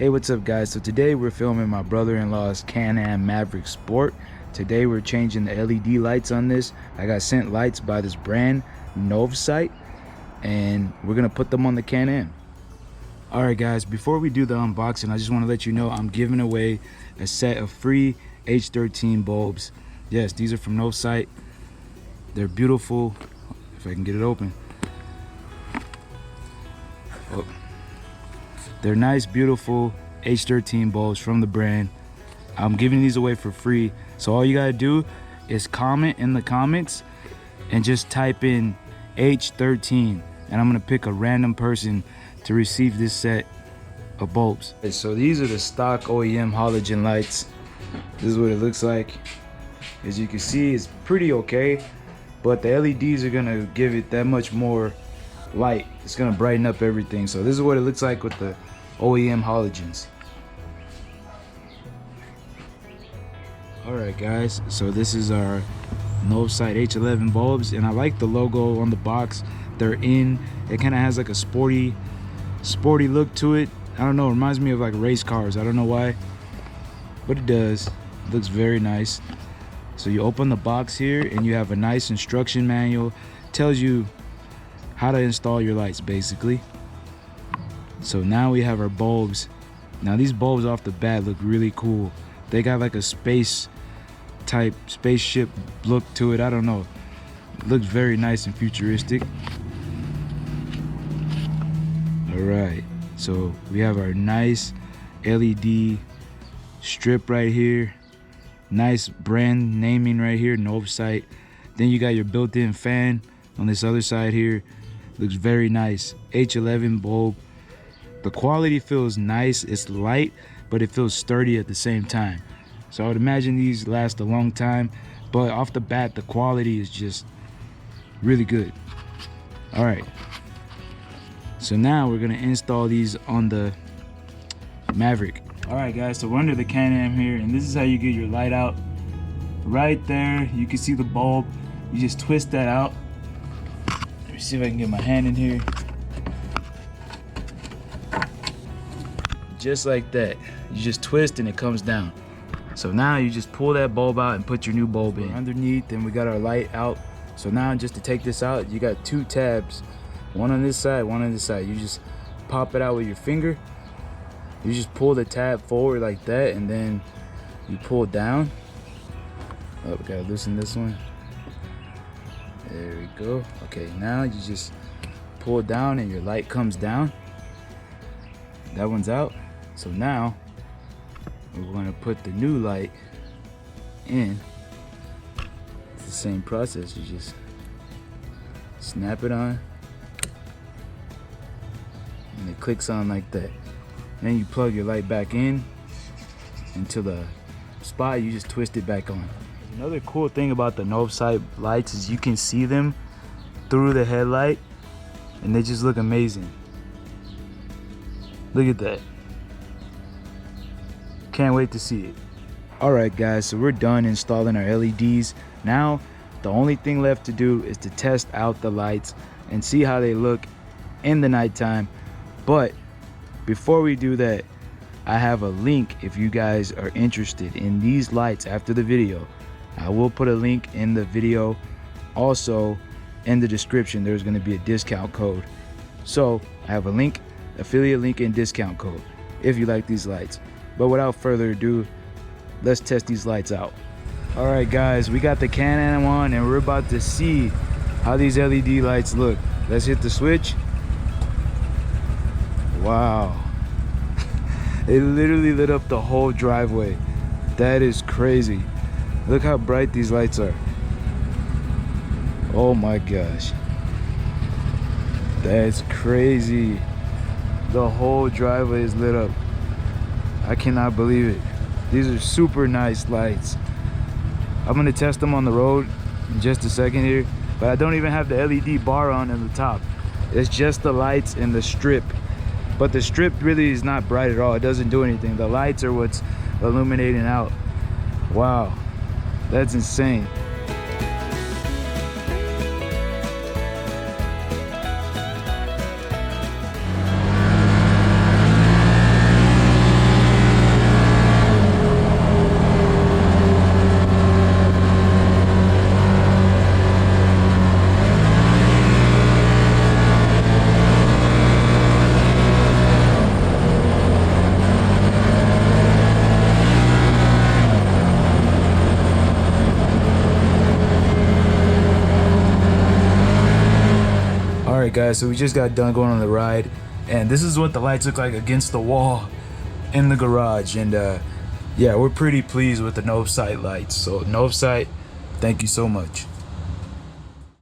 Hey, what's up guys? So today we're filming my brother-in-law's Can-Am Maverick Sport. Today we're changing the LED lights on this. I got sent lights by this brand, Novsight, and we're gonna put them on the Can-Am. Alright guys, before we do the unboxing, I just want to let you know I'm giving away a set of free H13 bulbs. Yes, these are from Novsight. They're beautiful. If I can get it open. Oh. They're nice, beautiful H13 bulbs from the brand. I'm giving these away for free. So all you gotta do is comment in the comments and just type in H13, and I'm gonna pick a random person to receive this set of bulbs. Okay, so these are the stock OEM halogen lights. This is what it looks like. As you can see, it's pretty okay, but the LEDs are gonna give it that much more light. It's gonna brighten up everything. So this is what it looks like with the OEM halogens. Alright guys, so this is our Novsight H11 bulbs, and I like the logo on the box. They're in, it kind of has like a sporty look to it. I don't know, it reminds me of like race cars. I don't know why, but it does. It looks very nice. So you open the box here and you have a nice instruction manual. Tells you how to install your lights basically. So now we have our bulbs. Now these bulbs off the bat look really cool. They got like a space type, spaceship look to it. I don't know. It looks very nice and futuristic. Alright, so we have our nice LED strip right here. Nice brand naming right here, Novsight. Then you got your built-in fan on this other side here. Looks very nice. H11 bulb. The quality feels nice. It's light, but it feels sturdy at the same time. So I would imagine these last a long time, but off the bat, the quality is just really good. All right. So now we're gonna install these on the Maverick. All right guys, so we're under the Can-Am here, and this is how you get your light out. Right there, you can see the bulb. You just twist that out. Let me see if I can get my hand in here. Just like that. You just twist and it comes down. So now you just pull that bulb out and put your new bulb in. Underneath, and we got our light out. So now just to take this out, you got two tabs. One on this side, one on this side. You just pop it out with your finger. You just pull the tab forward like that, and then you pull down. Oh, we gotta loosen this one. There we go. Okay, now you just pull down and your light comes down. That one's out. So now we're going to put the new light in. It's the same process. You just snap it on and it clicks on like that. Then you plug your light back in into the spot. You just twist it back on. Another cool thing about the Novsight lights is you can see them through the headlight, and they just look amazing. Look at that. Can't wait to see it. Alright guys, so we're done installing our LEDs. Now the only thing left to do is to test out the lights and see how they look in the nighttime. But before we do that, I have a link if you guys are interested in these lights after the video. I will put a link in the video. Also in the description there's going to be a discount code. So I have a link, affiliate link and discount code if you like these lights. But without further ado, let's test these lights out. All right guys, we got the Can-Am on and we're about to see how these LED lights look. Let's hit the switch. Wow. It literally lit up the whole driveway. That is crazy. Look how bright these lights are. Oh my gosh. That's crazy. The whole driveway is lit up. I cannot believe it. These are super nice lights. I'm gonna test them on the road in just a second here, but I don't even have the LED bar on the top. It's just the lights and the strip. But the strip really is not bright at all. It doesn't do anything. The lights are what's illuminating out. Wow, that's insane. right, guys, so we just got done going on the ride, and this is what the lights look like against the wall in the garage. And yeah, we're pretty pleased with the Novesight lights. So Novesight, thank you so much.